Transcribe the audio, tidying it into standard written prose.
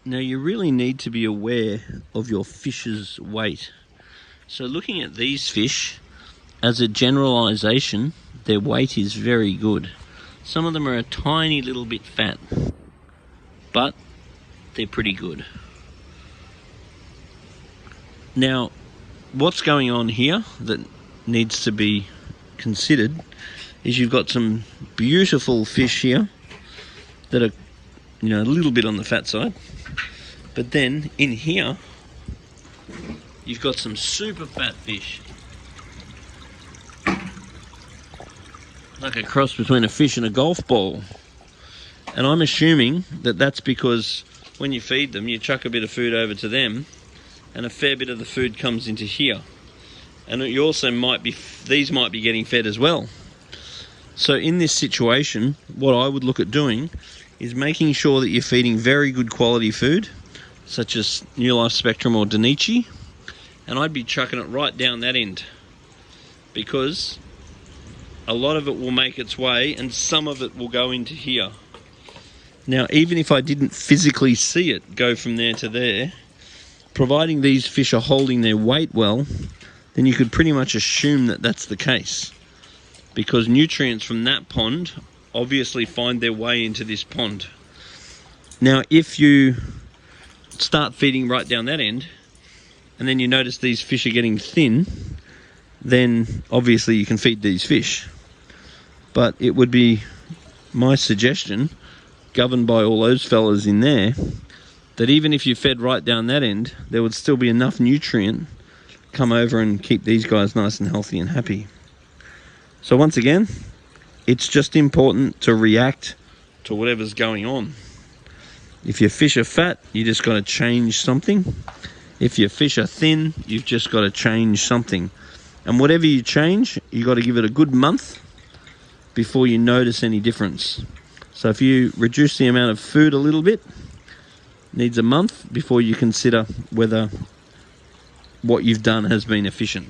Now you really need to be aware of your fish's weight. So looking at these fish, as a generalization, their weight is very good. Some of them are a tiny little bit fat, but they're pretty good. Now, what's going on here that needs to be considered is you've got some beautiful fish here that are, a little bit on the fat side. But then in here, you've got some super fat fish. Like a cross between a fish and a golf ball. And I'm assuming that that's because when you feed them, you chuck a bit of food over to them and a fair bit of the food comes into here. And you also these might be getting fed as well. So in this situation, what I would look at doing is making sure that you're feeding very good quality food, such as New Life Spectrum or Danichi, and I'd be chucking it right down that end, because a lot of it will make its way and some of it will go into here. Now, even if I didn't physically see it go from there to there, providing these fish are holding their weight well, then you could pretty much assume that that's the case, because nutrients from that pond obviously find their way into this pond. Now, if you start feeding right down that end and then you notice these fish are getting thin, then obviously you can feed these fish. But it would be my suggestion, governed by all those fellas in there, that even if you fed right down that end, there would still be enough nutrient come over and keep these guys nice and healthy and happy. So once again, it's just important to react to whatever's going on. If your fish are fat, you just got to change something. If your fish are thin, you've just got to change something. And whatever you change, you got to give it a good month before you notice any difference. So if you reduce the amount of food a little bit, needs a month before you consider whether what you've done has been efficient.